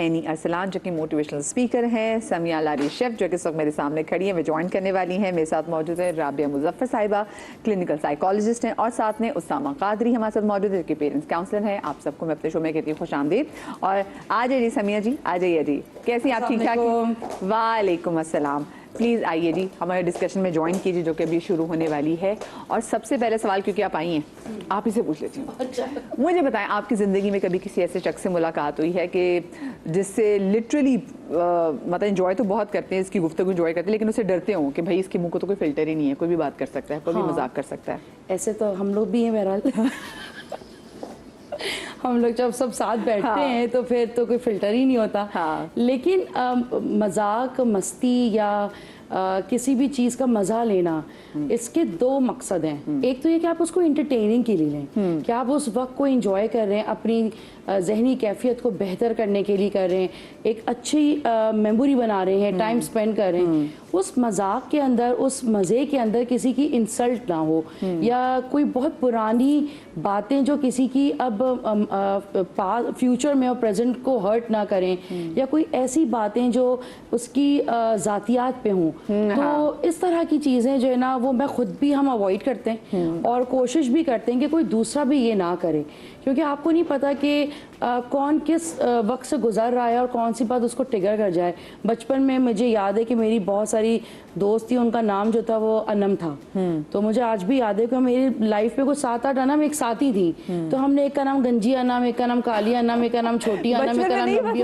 Any Arsalan जो कि motivational speaker हैं, समिया लारी शेफ जो कि इस वक्त मेरे सामने खड़ी हैं, वे ज्वाइन करने वाली हैं। मेरे साथ मौजूद है राबिया मुजफ्फर साहिबा, क्लिनिकल साइकोलॉजिस्ट हैं, और साथ में उसामा कादरी हमारे साथ मौजूद है जो कि पेरेंट्स काउंसलर हैं। आप सबको मैं अपने शो में कहती हूँ खुश आमदीद। और आ जाइए समिया जी, आ जाइए जी, कैसी आप? ठीक ठाक? वालेकुम अस्सलाम। प्लीज़ आइए जी, हमारे डिस्कशन में ज्वाइन कीजिए जो कि अभी शुरू होने वाली है। और सबसे पहले सवाल, क्योंकि आप आई हैं, आप इसे पूछ लेती हूँ। मुझे बताएं, आपकी ज़िंदगी में कभी किसी ऐसे शख्स से मुलाकात हुई है कि जिससे लिटरली मतलब इन्जॉय तो बहुत करते हैं, इसकी गुफ्तगू इन्जॉय करते हैं, लेकिन उससे डरते हो कि भाई इसके मुंह को तो कोई फिल्टर ही नहीं है, कोई भी बात कर सकता है, कोई भी मजाक कर सकता है? ऐसे तो हम लोग भी हैं बहरहाल। हम लोग जब सब साथ बैठते हैं तो फिर तो कोई फिल्टर ही नहीं होता। लेकिन मजाक, मस्ती या किसी भी चीज़ का मज़ा लेना, इसके दो मकसद हैं। एक तो ये कि आप उसको इंटरटेनिंग के लिए लें, कि आप उस वक्त को एंजॉय कर रहे हैं, अपनी जहनी कैफियत को बेहतर करने के लिए कर रहे हैं, एक अच्छी मेमोरी बना रहे हैं, टाइम स्पेंड कर रहे हैं। उस मजाक के अंदर, उस मज़े के अंदर किसी की इंसल्ट ना हो, या कोई बहुत पुरानी बातें जो किसी की अब फ्यूचर में और प्रेजेंट को हर्ट ना करें, या कोई ऐसी बातें जो उसकी ज़ातियात पे हों। तो इस तरह की चीज़ें जो है ना, वो मैं खुद भी हम अवॉइड करते हैं और कोशिश भी करते हैं कि कोई दूसरा भी ये ना करे, क्योंकि आपको नहीं पता कि कौन किस वक्त से गुजर रहा है और कौन सी बात उसको ट्रिगर कर जाए। बचपन में मुझे याद है कि मेरी बहुत सारी दोस्त थी, उनका नाम जो था वो अनम था। तो मुझे आज भी याद है कि मेरी लाइफ में कुछ 7-8 अनम एक साथी थी। तो हमने एक का नाम गंजी अनम, एक का नाम काली अनम, एक का नाम छोटी अनम, एक का नाम नब्बी,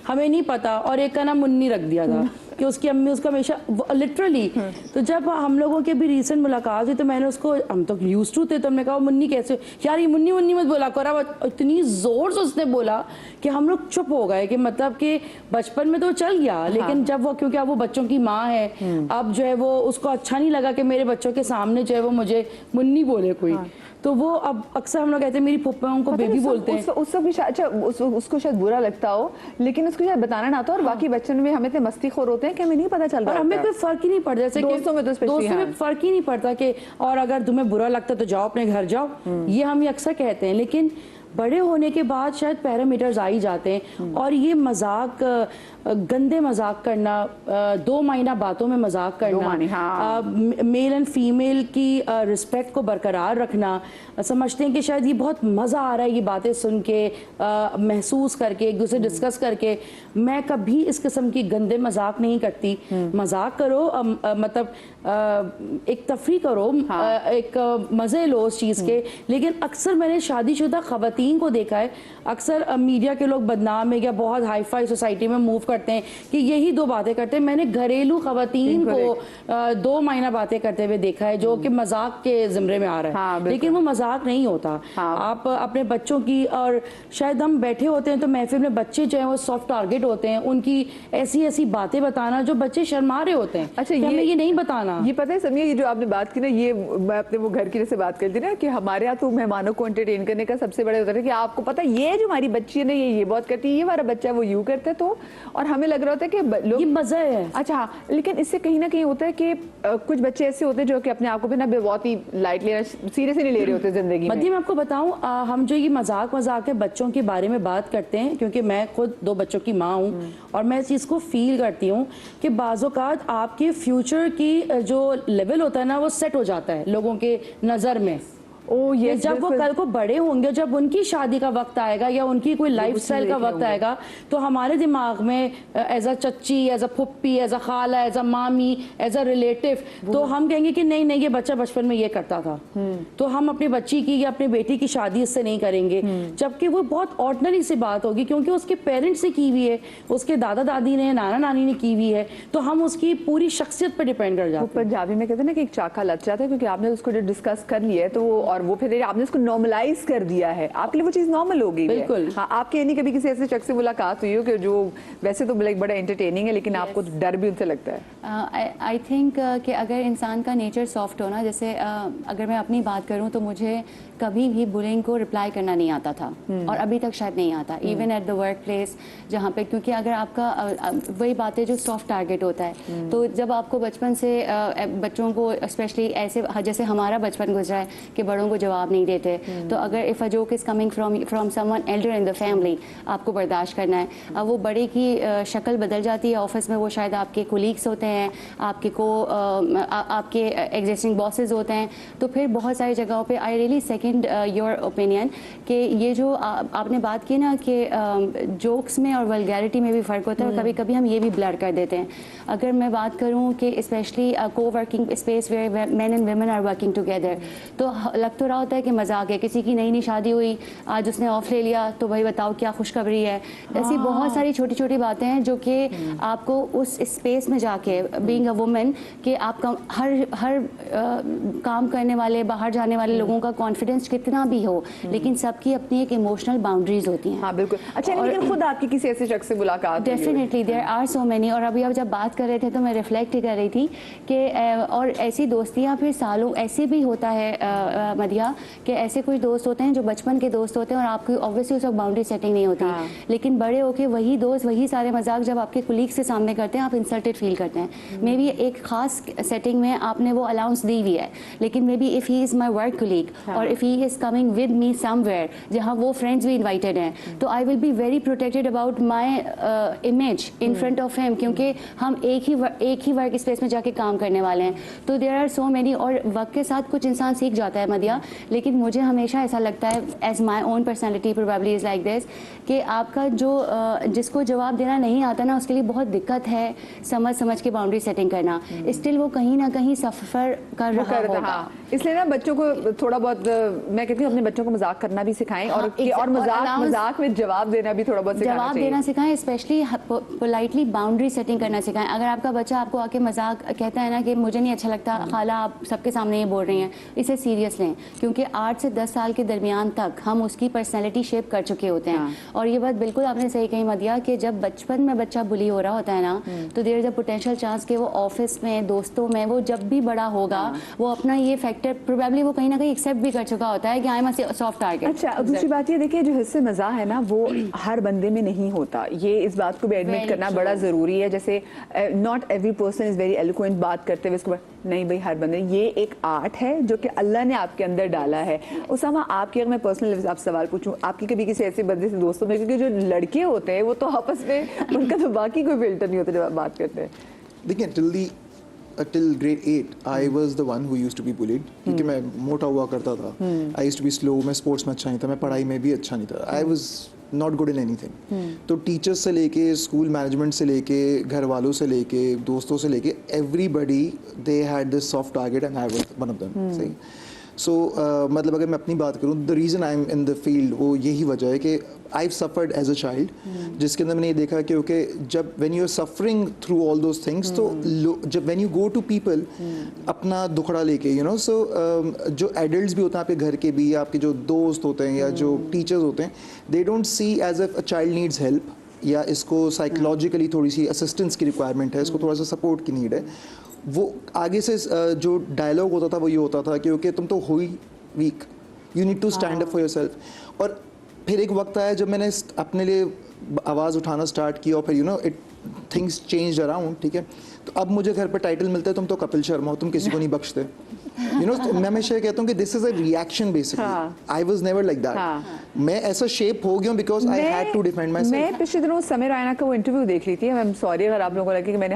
हमें नहीं पता, और एक का नाम मुन्नी रख दिया था कि उसकी अम्मी उसका हमेशा लिटरली। तो जब हम लोगों के भी रिसेंट मुलाकात हुई तो मैंने उसको, हम तो यूज्ड टू थे, तो हमने कहा मुन्नी कैसे, यार ये मुन्नी मुन्नी मत बोला करो। इतनी जोर से उसने बोला कि हम लोग चुप हो गए, कि मतलब कि बचपन में तो चल गया, लेकिन जब वो, क्योंकि अब वो बच्चों की माँ है, अब जो है वो उसको अच्छा नहीं लगा कि मेरे बच्चों के सामने जो है वो मुझे मुन्नी बोले कोई। तो वो अब अक्सर हम लोग कहते हैं, मेरी फुप्पा उनको बेबी बोलते हैं। उसको शायद बुरा लगता हो, लेकिन उसको शायद बताना ना आता, और बाकी बच्चों में हमें इतने मस्ती खोर होते हैं कि हमें नहीं पता चल रहा, और हमें कोई फर्क ही नहीं पड़ता। जैसे दोस्तों में, दोस्तों में फर्क ही नहीं पड़ता कि, और अगर तुम्हें बुरा लगता तो जाओ अपने घर जाओ, ये हम अक्सर कहते हैं। लेकिन बड़े होने के बाद शायद पैरामीटर्स आ ही जाते हैं, और ये मजाक, गंदे मजाक करना, दो मायना बातों में मजाक करना, मेल एंड फीमेल की रिस्पेक्ट को बरकरार रखना, समझते हैं कि शायद ये बहुत मज़ा आ रहा है ये बातें सुन के, महसूस करके, एक दूसरे डिस्कस करके। मैं कभी इस किस्म की गंदे मजाक नहीं करती। मजाक करो, मतलब एक तफरी करो, एक मज़े लो उस चीज़ के। लेकिन अक्सर मैंने शादीशुदा ख़वातीन को देखा है, अक्सर मीडिया के लोग बदनाम है या बहुत हाई फाई सोसाइटी में मूव करते हैं कि यही दो बातें करते हैं। मैंने घरेलू ख़वातीन को दो मायना बातें करते हुए देखा है, जो कि मजाक के ज़िम्रे में आ रहा है, लेकिन वो मजाक नहीं होता। आप अपने बच्चों की, और शायद हम बैठे होते हैं तो महफिल में बच्चे जो हैं वो सॉफ्ट टारगेट होते हैं, उनकी ऐसी ऐसी बातें बताना जो बच्चे शर्मा रहे होते हैं। अच्छा, हमें ये नहीं बताना। ये पता है समिया, ये जो आपने बात की ना, ये मैं अपने वो घर की से बात करती ना, कि हमारे यहाँ तो मेहमानों को एंटरटेन करने का सबसे बड़ा होता है कि आपको पता है ये जो हमारी बच्ची है ना, ये बहुत करती है, ये हमारा बच्चा वो यूँ करता है, तो और हमें लग रहा होता है कि लोग, ये मजा है। अच्छा, लेकिन इससे कहीं ना कहीं होता है कि कुछ बच्चे ऐसे होते हैं जो कि अपने आप को भी ना बहुत ही लाइट लेना, सीरियस नहीं ले रहे होते जिंदगी में। मैं आपको बताऊं, हम जो ये मजाक के बच्चों के बारे में बात करते हैं, क्योंकि मैं खुद 2 बच्चों की माँ हूँ, और मैं इस चीज़ को फील करती हूँ कि बाज़-औक़ात आपके फ्यूचर की जो लेवल होता है ना, वो सेट हो जाता है लोगों के नज़र में। ये जब वो कल को बड़े होंगे, जब उनकी शादी का वक्त आएगा या उनकी कोई लाइफस्टाइल का वक्त आएगा, तो हमारे दिमाग में एज अ चच्ची, एज अ फुप्पी, एज अ खाला, एज अ मामी, एज अ रिलेटिव, तो हम कहेंगे कि नहीं नहीं, ये बच्चा बचपन में ये करता था, तो हम अपनी बच्ची की या अपनी बेटी की शादी इससे नहीं करेंगे। जबकि वो बहुत ऑर्डिनरी सी बात होगी, क्योंकि उसके पेरेंट्स ने की हुई है, उसके दादा दादी ने, नाना नानी ने की हुई है, तो हम उसकी पूरी शख्सियत पर डिपेंड कर जाते हैं। पंजाबी में कहते हैं ना कि एक चाका लग जाता है, क्योंकि आपने उसको जो डिस्कस कर लिया है, तो और वो फिर आपने उसको नॉर्मलाइज कर दिया है, आपके लिए वो चीज नॉर्मल हो गई। बिल्कुल। हाँ, आपके नहीं कभी किसी ऐसे शख्स से मुलाकात हुई हो कि जो वैसे तो बड़ा एंटरटेनिंग है, लेकिन आपको डर भी उनसे लगता है? आई थिंक कि अगर इंसान का नेचर सॉफ्ट हो ना, जैसे अगर मैं अपनी बात करूं तो मुझे कभी भी बुलिंग को रिप्लाई करना नहीं आता था, और अभी तक शायद नहीं आता, even at the work place जहाँ पे, क्योंकि अगर आपका वही बात है जो सॉफ्ट टारगेट होता है, तो जब आपको बचपन से बच्चों को स्पेशली ऐसे, जैसे हमारा बचपन गुजरा है कि बड़ों बड़ों को जवाब नहीं देते। तो अगर if a joke is coming from someone Elder in the family, आपको बर्दाश्त करना है। अब वो बड़े की शक्ल बदल जाती है ऑफिस में, वो शायद आपके कोलीग्स होते हैं, आपके एग्जिस्टिंग बॉसेस होते हैं, तो फिर बहुत सारी जगहों पे I really second your opinion कि ये जो आपने बात की ना कि जोक्स में और वल्गैरिटी में भी फ़र्क होता है, और कभी कभी हम ये भी ब्लर कर देते हैं। अगर मैं बात करूँ कि स्पेशली को working space where man and women are working together, तो लग तो रहा होता है कि मजाक है, किसी की नई शादी हुई, आज उसने ऑफ ले लिया, तो भाई बताओ क्या खुशखबरी है। ऐसी बहुत सारी छोटी छोटी बातें हैं जो कि आपको उस स्पेस में जाके बीइंग अ वुमेन कि आपका हर काम करने वाले, बाहर जाने वाले लोगों का कॉन्फिडेंस कितना भी हो, लेकिन सबकी अपनी एक इमोशनल बाउंड्रीज होती हैं। हाँ बिल्कुल। अच्छा, लेकिन खुद आपकी किसी ऐसे शख्स से मुलाकात? Definitely there are so many. और अभी आप जब बात कर रहे थे तो मैं रिफ्लेक्ट ही कर रही थी कि और ऐसी दोस्तियाँ फिर सालों ऐसे भी होता है मदिया कि ऐसे कुछ दोस्त होते हैं जो बचपन के दोस्त होते हैं और आपकी ऑब्वियसली उस वक्त बाउंड्री सेटिंग नहीं होती, लेकिन बड़े होके वही दोस्त वही सारे मजाक जब आपके कुलीग से सामने करते हैं, आप इंसल्टेड फील करते हैं। मे बी एक खास सेटिंग में आपने वो अलाउंस दी हुई है, लेकिन maybe if he is my work colleague और if he is coming with me somewhere जहाँ वो फ्रेंड्स भी इन्वाइटेड हैं, तो I will be very protected about my image in front of him, क्योंकि हम एक ही वर्क स्पेस में जाके काम करने वाले हैं। तो देयर आर सो मेनी, और वक्त के साथ कुछ इंसान सीख जाता है मदिया, लेकिन मुझे हमेशा ऐसा लगता है as my own personality probably is like this कि आपका जो जिसको जवाब देना नहीं आता ना, उसके लिए बहुत दिक्कत है समझ के बाउंड्री सेटिंग करना। स्टिल वो कहीं ना कहीं सफ़र कर रहा होगा। इसलिए ना बच्चों को थोड़ा बहुत, मैं कहती हूँ अपने बच्चों को मजाक करना भी सिखाएं, और मजाक में जवाब देना भी थोड़ा बहुत जवाब देना सिखाएं, स्पेशली पोलाइटली बाउंड्री सेटिंग करना सिखाएं। अगर आपका बच्चा आपको आके मजाक कहता है ना कि मुझे नहीं अच्छा लगता खाला आप सबके सामने ये बोल रही हैं, इसे सीरियस लें, क्योंकि 8 से 10 साल के दरमियान तक हम उसकी पर्सनैलिटी शेप कर चुके होते हैं। और ये बात बिल्कुल आपने सही कही मदिया कि जब बचपन में बच्चा बुली हो रहा होता है ना, तो there is a potential chance कि वो ऑफिस में, दोस्तों में, वो जब भी बड़ा होगा वो अपना ये फैक्टर प्रोबेबली वो कहीं ना कहीं एक्सेप्ट भी कर चुका होता है कि I am a soft target. अच्छा, दूसरी बात ये देखिए, जो हिस्से मज़ा है ना वो हर बंदे में नहीं होता, ये इस बात को भी एडमिट करना बड़ा ज़रूरी है। जैसे not every person is very eloquent बात करते हुए, इसको नहीं भाई हर बंदे, ये एक आर्ट है जो कि अल्लाह ने आपके अंदर डाला है। उसामा, आपकी अगर मैं पर्सनल आप सवाल पूछूं, आपकी कभी किसी ऐसे बंदे से दोस्तों में, क्योंकि जो लड़के होते हैं वो तो आपस में उनका तो बाकी कोई फिल्टर नहीं होता जब आप बात करते हैं। देखिए, till grade 8 I was the one who used to be bullied, क्योंकि मैं मोटा हुआ करता था, I used to be slow, मैं स्पोर्ट्स में अच्छा नहीं था, मैं पढ़ाई में भी अच्छा नहीं था, I was not good in anything. तो टीचर्स से लेके, स्कूल मैनेजमेंट से लेके, घर वालों से लेके, दोस्तों से लेके, everybody they had this soft target and I was one of them. सही। सो मतलब अगर मैं अपनी बात करूँ, the reason I am in the field, वो यही वजह है कि I have suffered as a child, जिसके अंदर मैंने ये देखा कि ओके, जब when you are suffering through all those things, तो जब when you go to people अपना दुखड़ा लेके, यू नो, सो जो एडल्ट्स भी होते हैं आपके घर के भी, आपके जो दोस्त होते हैं या जो टीचर्स होते हैं, they don't see as if a child needs help, या इसको साइकोलॉजिकली थोड़ी सी असिस्टेंस की रिक्वायरमेंट है, इसको थोड़ा सा सपोर्ट की नीड है। वो आगे से जो डायलॉग होता था वो ये होता था कि ओके, तुम तो हो ही weak, you need to stand up for yourself. और फिर एक वक्त आया जब मैंने अपने लिए आवाज़ उठाना स्टार्ट किया, और फिर you know it things change around, ठीक है। तो अब मुझे घर पर टाइटल मिलता है, तुम तो कपिल शर्मा हो, तुम किसी को नहीं बख्शते, यू नो। मैं हमेशा कहता हूँ कि this is a reaction basically, I was never like that. मैं ऐसा शेप हो गया because I had to defend myself. मैं पिछले दिनों समीर रायना का वो इंटरव्यू देख ली थी, आई एम सॉरी अगर आप लोगों को लगे कि मैंने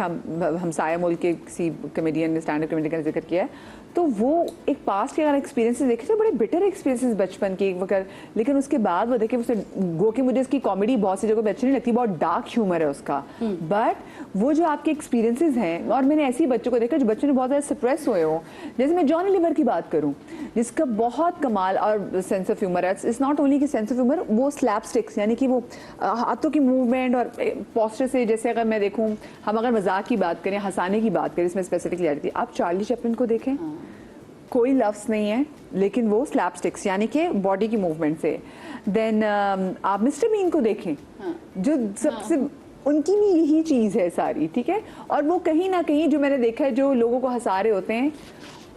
हमसाया मुल्क के किसी कमेडियन ने, स्टैंड अप कमेडियन का जिक्र किया है, तो वो एक पास्ट के अगर एक्सपीरियंसेस देखे थे, बड़े बिटर एक्सपीरियंसेस बचपन के एक वक्त, लेकिन उसके बाद वो देखे उसे गो कि मुझे इसकी कॉमेडी बहुत सी जगह पे अच्छी नहीं लगती, बहुत डार्क ह्यूमर है उसका, बट वो जो आपके एक्सपीरियंसेस हैं, और मैंने ऐसे बच्चों को देखा जो बच्चों ने बहुत ज़्यादा सप्रेस हुए हो, जैसे मैं जॉनी लीवर की बात करूं, जिसका बहुत कमाल और सेंस ऑफ ह्यूमर है। इट्स नॉट ओनली कि सेंस ऑफ ह्यूमर, वो स्लैपस्टिक्स, यानी कि वो हाथों की मूवमेंट और पोस्टर से, जैसे अगर मैं देखूं, हम अगर मजाक की बात करें, हंसाने की बात करें, इसमें स्पेसिफिकली आ रही थी, आप चार्ली चैपलिन को देखें, कोई लफ्ज़ नहीं है, लेकिन वो स्लैपस्टिक्स यानी कि बॉडी की मूवमेंट से। देन आप मिस्टर बीन को देखें, जो सबसे उनकी भी यही चीज़ है सारी, ठीक है। और वो कहीं ना कहीं जो मैंने देखा है, जो लोगों को हंसा रहे होते हैं,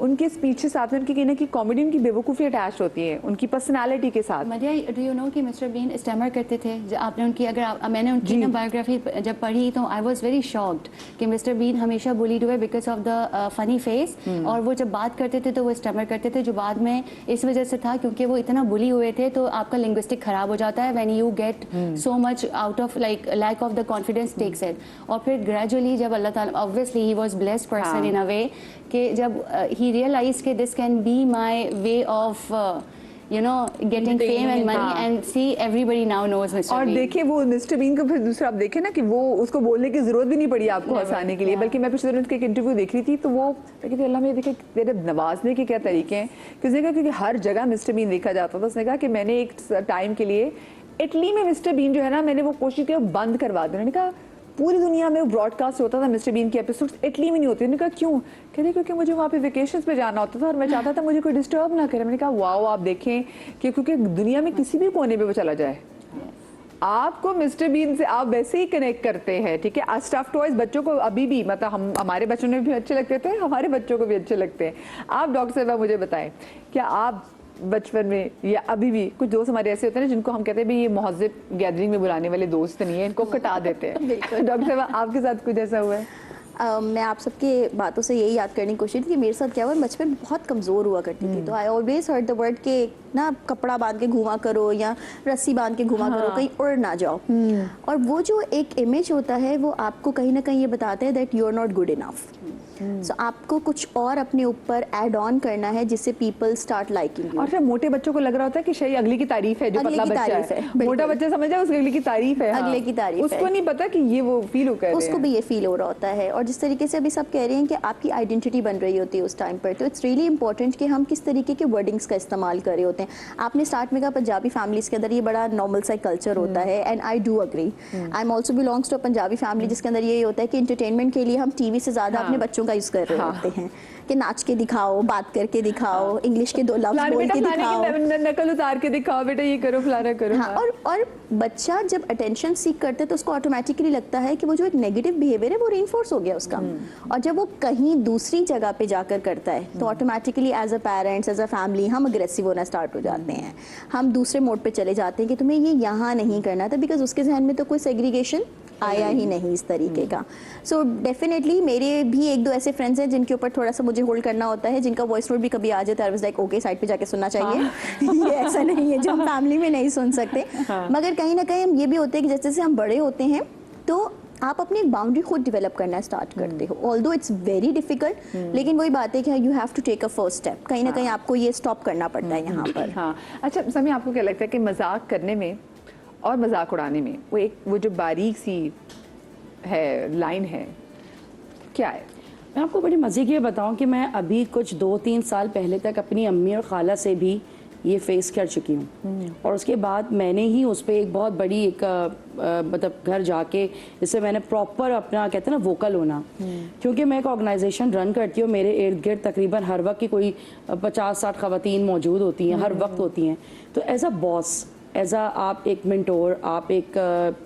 उनके स्पीच साथ में उनकी कहना की कॉमेडी उनकी बेवकूफ़ी अटैच होती है उनकी पर्सनालिटी के साथ। मरिया, डू यू नो कि मिस्टर बीन स्टैमर करते थे? आपने उनकी मैंने उनकी ना बायोग्राफी जब पढ़ी तो आई वाज वेरी शॉक्ड कि मिस्टर बीन हमेशा बुलीड हुए because of the funny face, और वो जब बात करते थे तो वो स्टैमर करते थे, जो बाद में इस वजह से था क्योंकि वो इतना बुली हुए थे। तो आपका लिंग्विस्टिक खराब हो जाता है when you get so much out of like lack of the confidence takes it. और फिर ग्रेजुअली जब अल्लाह ताला, obviously he was blessed person in a way कि जब ही रियलाइज कि this can be my way of you know getting fame and money, and see everybody now knows Mr. और Bean. देखिए वो मिस्टर बीन को फिर दूसरा आप देखें ना कि वो उसको बोलने की जरूरत भी नहीं पड़ी आपको हंसाने के लिए, बल्कि मैं पिछले दिनों एक इंटरव्यू देख रही थी तो वो कहती थी अल्लाह में देखे तेरे नवाजने के क्या तरीके हैं। किसी ने कहा क्योंकि हर जगह मिस्टर बीन देखा जाता था, उसने कहा कि मैंने एक टाइम के लिए इटली में मिस्टर बीन जो है ना मैंने वो कोशिश की बंद करवा दी। उन्होंने कहा पूरी दुनिया में ब्रॉडकास्ट होता था मिस्टर बीन के एपिसोड्स, इटली में नहीं होते। उन्होंने कहा क्यों? कहते क्योंकि मुझे वहाँ पे वेकेशंस पे जाना होता था और मैं चाहता था मुझे कोई डिस्टर्ब ना करे। मैंने कहा वाओ, आप देखें कि क्योंकि दुनिया में किसी भी कोने पे वो चला जाए आपको मिस्टर बीन से आप वैसे ही कनेक्ट करते हैं। ठीक है, स्टफ टॉयज बच्चों को अभी भी मतलब हमारे बच्चों ने भी अच्छे लगते थे, हमारे बच्चों को भी अच्छे लगते हैं। आप डॉक्टर साहब मुझे बताएं, क्या आप बचपन में या अभी भी कुछ दोस्त हमारे ऐसे होते हैं जिनको हम कहते हैं भाई ये महज़िब गैदरिंग में बुलाने वाले दोस्त नहीं है, इनको कटा देते हैं। डॉक्टर साहब आपके साथ कुछ ऐसा हुआ है? मैं आप सबके बातों से यही याद करने की कोशिश की मेरे साथ क्या हुआ, बचपन में बहुत कमज़ोर हुआ करती थी। तो I always heard the word के ना कपड़ा बांध के घुमा करो या रस्सी बांध के घुमा करो, कहीं उड़ ना जाओ। और वो जो एक इमेज होता है वो आपको कहीं ना कहीं ये बताता है that you are not good enough. So आपको कुछ और अपने ऊपर ऐड ऑन करना है जिससे पीपल स्टार्ट लाइकिंग यू। और फिर मोटे बच्चों को लग रहा होता है कि शायद अगली की तारीफ है, जो पतला बच्चा है मोटा बच्चा समझ जाए उसकी अगली की तारीफ है, अगले की तारीफ उसको नहीं पता कि ये वो फील हो कर रहे हैं, उसको भी ये फील हो रहा होता है। और जिस तरीके से अभी सब कह रहे हैं कि आपकी आइडेंटिटी बन रही होती है उस टाइम पर, तो इट्स रियली इंपॉर्टेंट कि हम किस तरीके के वर्डिंग्स का इस्तेमाल कर रहे होते हैं। आपने स्टार्ट में कहा पंजाबी फैमिलीज के अंदर ये बड़ा नॉर्मल सा कल्चर होता है, and I do agree. I am also belongs to a Punjabi family जिसके अंदर ये होता है कि एंटरटेनमेंट के लिए हम टीवी से ज्यादा अपने बच्चों का यूज कर रहे होते हैं कि नाच के दिखाओ, बात करके दिखाओ, इंग्लिश के 2 लफ्ज बोल के दिखाओ, नकल उतार के दिखाओ, बेटा ये करो फलाना करो। हाँ, और बच्चा जब अटेंशन सीख करता है तो उसको ऑटोमेटिकली लगता है कि वो जो एक नेगेटिव बिहेवियर है वो रीइंफोर्स हो गया उसका। और जब वो कहीं दूसरी जगह पे जाकर करता है तो automatically as a parents, as a family हम अग्रेसिव होना स्टार्ट हो जाते हैं, हम दूसरे मोड पे चले जाते हैं कि तुम्हें ये यहाँ नहीं करना था, बिकॉज उसके जहन में तो कोई सेग्रीगेशन आया ही नहीं इस तरीके का। सो डेफिनेटली मेरे भी 1-2 ऐसे फ्रेंड्स हैं जिनके ऊपर थोड़ा सा मुझे होल्ड करना होता है, जिनका वॉइस नोट भी कभी आ जाता है, I was like okay side पे जाके सुनना चाहिए। ये ऐसा नहीं है जो हम फैमिली में नहीं सुन सकते। मगर कहीं ना कहीं हम ये भी होते हैं कि जैसे जैसे हम बड़े होते हैं तो आप अपनी एक बाउंड्री खुद डेवलप करना स्टार्ट करते हो। ऑल्दो इट्स वेरी डिफिकल्ट, लेकिन वही बात है कि you have to take a first step. कहीं ना कहीं आपको ये स्टॉप करना पड़ता है यहाँ पर। हाँ, अच्छा समी, आपको क्या लगता है कि मजाक करने में और मजाक उड़ाने में वो जो बारीक सी है लाइन है क्या है? मैं आपको बड़ी मज़े की बताऊं कि मैं अभी कुछ 2-3 साल पहले तक अपनी अम्मी और खाला से भी ये फेस कर चुकी हूँ, और उसके बाद मैंने ही उस पर एक बहुत बड़ी एक मतलब घर जाके जिससे मैंने प्रॉपर अपना कहते हैं ना वोकल होना, क्योंकि मैं एक ऑर्गेनाइजेशन रन करती हूँ, मेरे इर्द गिर्द तकरीबन हर वक्त की कोई 50-60 ख़वातीन मौजूद होती हैं, हर वक्त होती हैं। तो एज अ बॉस, एज आप एक मेंटोर, आप एक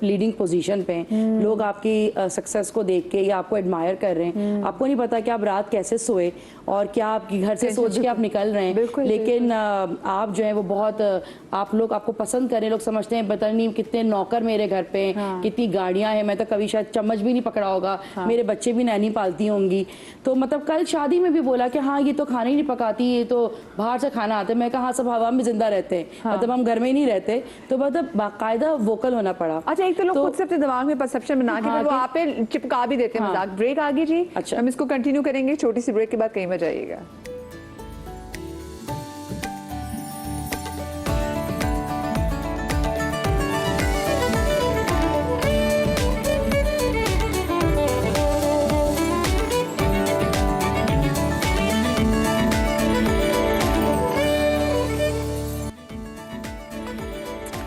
लीडिंग पोजीशन पे, लोग आपकी सक्सेस को देख के या आपको एडमायर कर रहे हैं, आपको नहीं पता कि आप रात कैसे सोए और क्या आपकी घर से सोच के आप निकल रहे हैं, लेकिन आप जो है वो बहुत आप लोग आपको पसंद करें, लोग समझते हैं पता नहीं कितने नौकर मेरे घर पे, कितनी गाड़ियां हैं, मैं तो कभी शायद चम्मच भी नहीं पकड़ा होगा, मेरे बच्चे भी नैनी पालती होंगी। तो मतलब कल शादी में भी बोला कि हाँ ये तो खाना ही नहीं पकाती, ये तो बाहर से खाना आता है। मैं कहा सब हवा में जिंदा रहते हैं, मतलब हम घर में ही नहीं रहते, तो मतलब बाकायदा वोकल होना पड़ा। अच्छा, एक तो लोग खुद से अपने दिमाग में परसेप्शन बना के वो आप पे चिपका भी देते हैं मजाक। ब्रेक आ गई जी, अच्छा हम इसको कंटिन्यू करेंगे, छोटी सी ब्रेक के बाद कहीं मत जाइएगा।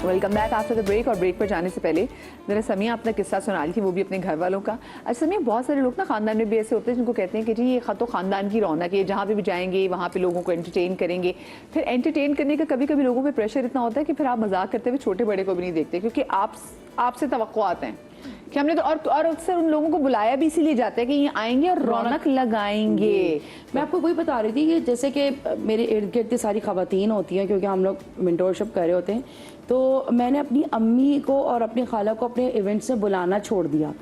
Welcome back after the break. और ब्रेक पर जाने से पहले जरा समिया अपना किस्सा सुना रही थी, वो भी अपने घर वालों का। अच्छा समिया, बहुत सारे लोग ना खानदान में भी ऐसे होते हैं जिनको कहते हैं कि जी ये तो खानदान की रौनक है, जहाँ पे भी जाएंगे वहाँ पे लोगों को एंटरटेन करेंगे। फिर एंटरटेन करने का कभी कभी लोगों पे प्रेशर इतना होता है कि फिर आप मजाक करते हुए छोटे बड़े को भी नहीं देखते, क्योंकि आपसे तवक्को आते हैं कि हमने तो और अक्सर उन लोगों को बुलाया भी इसीलिए जाता है कि ये आएंगे और रौनक लगाएंगे। मैं आपको वही बता रही थी कि जैसे कि मेरे इर्द गिर्द की सारी खवातीन होती हैं, क्योंकि हम लोग मेंटोरशिप कर रहे होते हैं, तो मैंने अपनी अम्मी को और अपनी खाला को अपने इवेंट से बुलाना छोड़ दिया।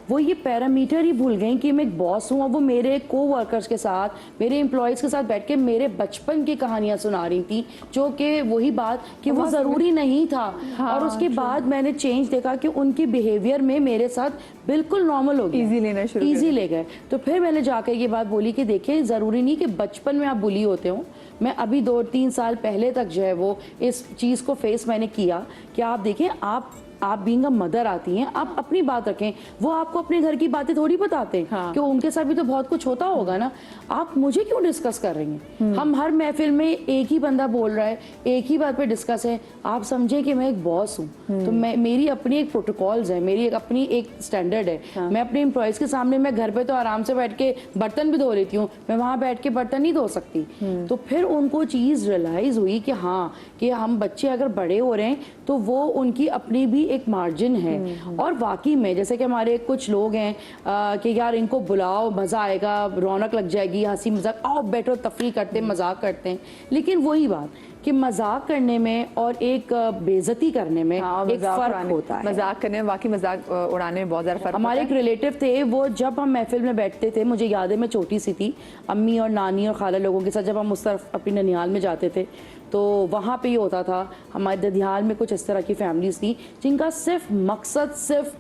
वो ये पैरामीटर ही भूल गई कि मैं एक बॉस हूँ, और वो मेरे को वर्कर्स के साथ, मेरे एम्प्लॉयज़ के साथ बैठ के मेरे बचपन की कहानियाँ सुना रही थी, जो कि वही बात कि वो ज़रूरी नहीं था। और उसके बाद मैंने चेंज देखा कि उनकी बिहेवियर में मेरे साथ बिल्कुल नॉर्मल हो गया, ईजी लेना शुरू ईजी ले गए। तो फिर मैंने जाकर ये बात बोली कि देखिए, ज़रूरी नहीं कि बचपन में आप बुली होते हो। मैं अभी 2-3 साल पहले तक जो है वो इस चीज़ को फेस मैंने किया कि आप देखें, आप बीइंग अ मदर आती हैं, आप अपनी बात रखें। वो आपको अपने घर की बातें थोड़ी बताते हैं। हाँ। कि उनके साथ भी तो बहुत कुछ होता होगा ना, आप मुझे क्यों डिस्कस कर रही हैं? हम हर महफिल में एक ही बंदा बोल रहा है, एक ही बात पे डिस्कस है। आप समझें कि मैं एक बॉस हूँ, तो मेरी अपनी एक प्रोटोकॉल्स है, मेरी अपनी एक स्टैंडर्ड है। हाँ। मैं अपने एम्प्लॉयज़ के सामने, मैं घर पे तो आराम से बैठ के बर्तन भी धो लेती हूँ, मैं वहाँ बैठ के बर्तन नहीं धो सकती। तो फिर उनको चीज़ रियलाइज़ हुई कि हाँ, कि हम बच्चे अगर बड़े हो रहे हैं तो वो उनकी अपनी भी एक मार्जिन है। और वाकई में जैसे कि हमारे कुछ लोग हैं कि यार इनको बुलाओ, मज़ा आएगा, रौनक लग जाएगी, हंसी मजाक, आओ बैठो, तफरी करते हैं, मजाक करते हैं। लेकिन वही बात कि मजाक करने में और एक बेइज्जती करने में एक फ़र्क होता है। मजाक करने में, बाकी मजाक उड़ाने में बहुत ज़्यादा फर्क हमारे होता एक रिलेटिव थे, वो जब हम महफिल में बैठते थे, मुझे याद है मैं छोटी सी थी, अम्मी और नानी और खाला लोगों के साथ जब हम उस तरफ अपनी ननिहाल में जाते थे, तो वहाँ पे ये होता था। हमारे ननिहाल में कुछ इस तरह की फैमिलीज थी जिनका सिर्फ मकसद सिर्फ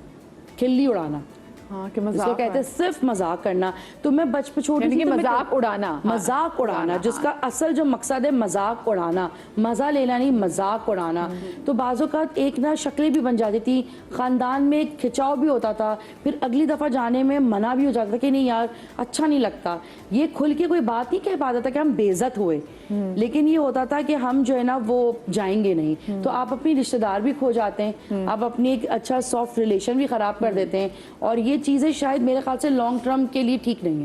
खिल्ली उड़ाना, हाँ, कि इसको मजाक कहते हैं सिर्फ मजाक करना। तो मैं बचपन छोटी यानी थी कि तो मैं मजाक उड़ाना, हाँ, मजाक उड़ाना, जिसका असल जो मकसद है मजाक उड़ाना, मजा लेना नहीं, मजाक उड़ाना। तो बाज़ों का एक ना शक्लें भी बन जाती थी, खानदान में खिंचाव भी होता था, फिर अगली दफ़ा जाने में मना भी हो जाता था कि नहीं यार अच्छा नहीं लगता। ये खुल के कोई बात नहीं कह पाता था कि हम बेइज्जत हुए, लेकिन ये होता था कि हम जो है ना वो जाएंगे नहीं। तो आप अपनी रिश्तेदार भी खो जाते हैं, आप अपनी एक अच्छा सॉफ्ट रिलेशन भी ख़राब कर देते हैं, और ये चीज़ें शायद मेरे ख्याल से लॉन्ग टर्म के लिए ठीक नहीं है।